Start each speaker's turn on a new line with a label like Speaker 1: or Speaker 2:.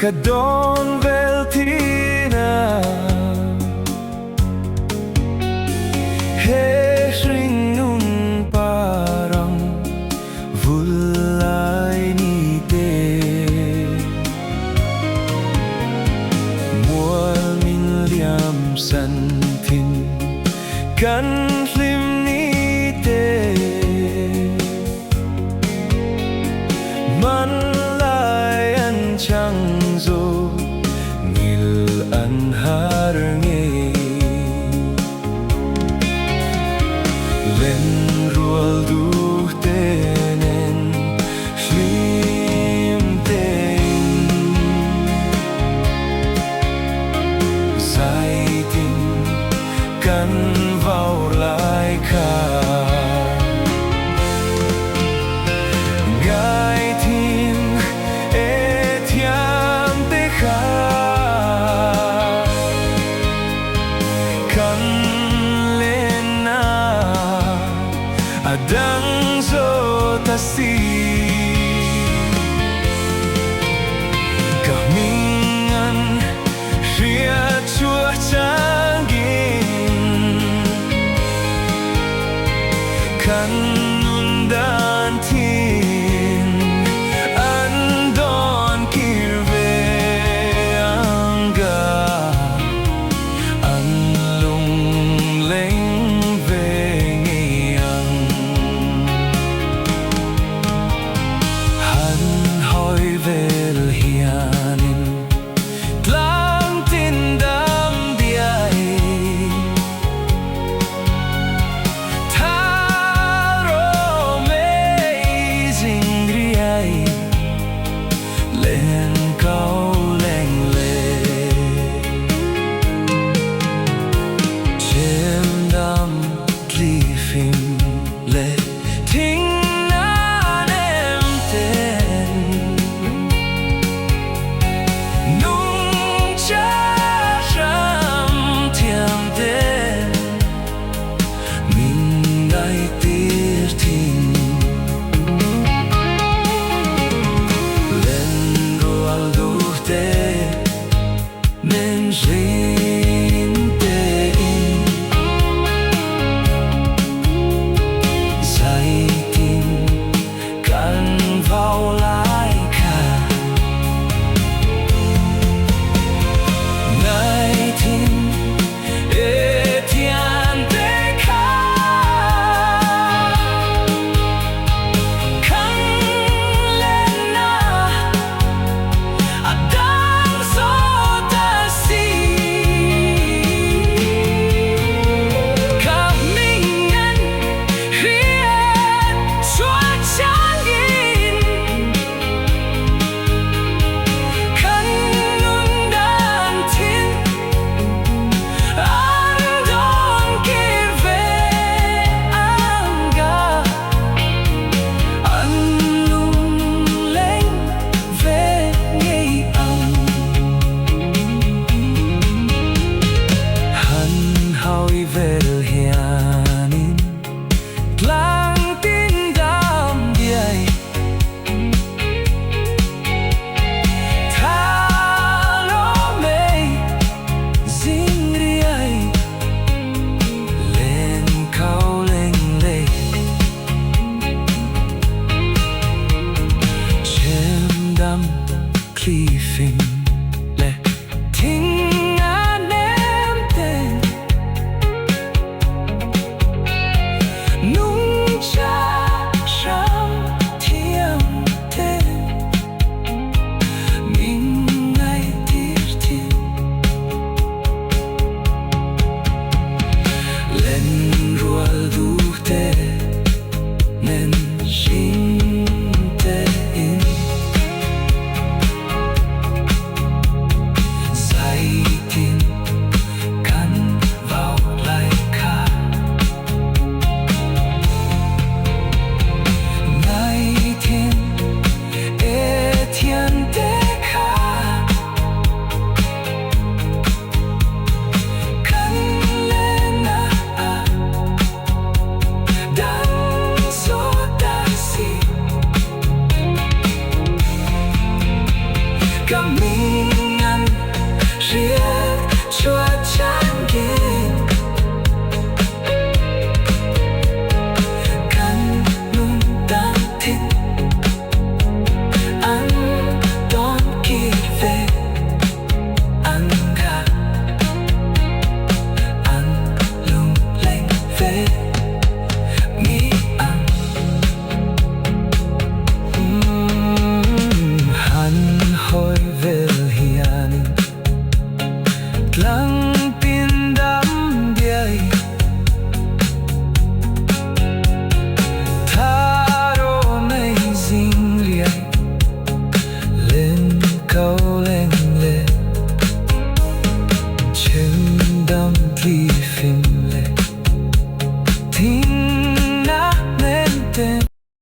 Speaker 1: Kadon veltina Hering nun parang vulay ni te Mual min liam san tin Kan lim ni te Man layan chang zo ngil an har ngei len rual du tenen hlim ten sai tin kan vào lại kha Adang zo tasi Kamingan ria chua changin Kan undan tin Andon kirve angga An lungleng vel hianin tlang tin dam diai tharo amazing riai len cao leng le chem dam tli phim le thing Cliffing le ting an em tên nung cha sang thiam tên mình ngay tiết thiên về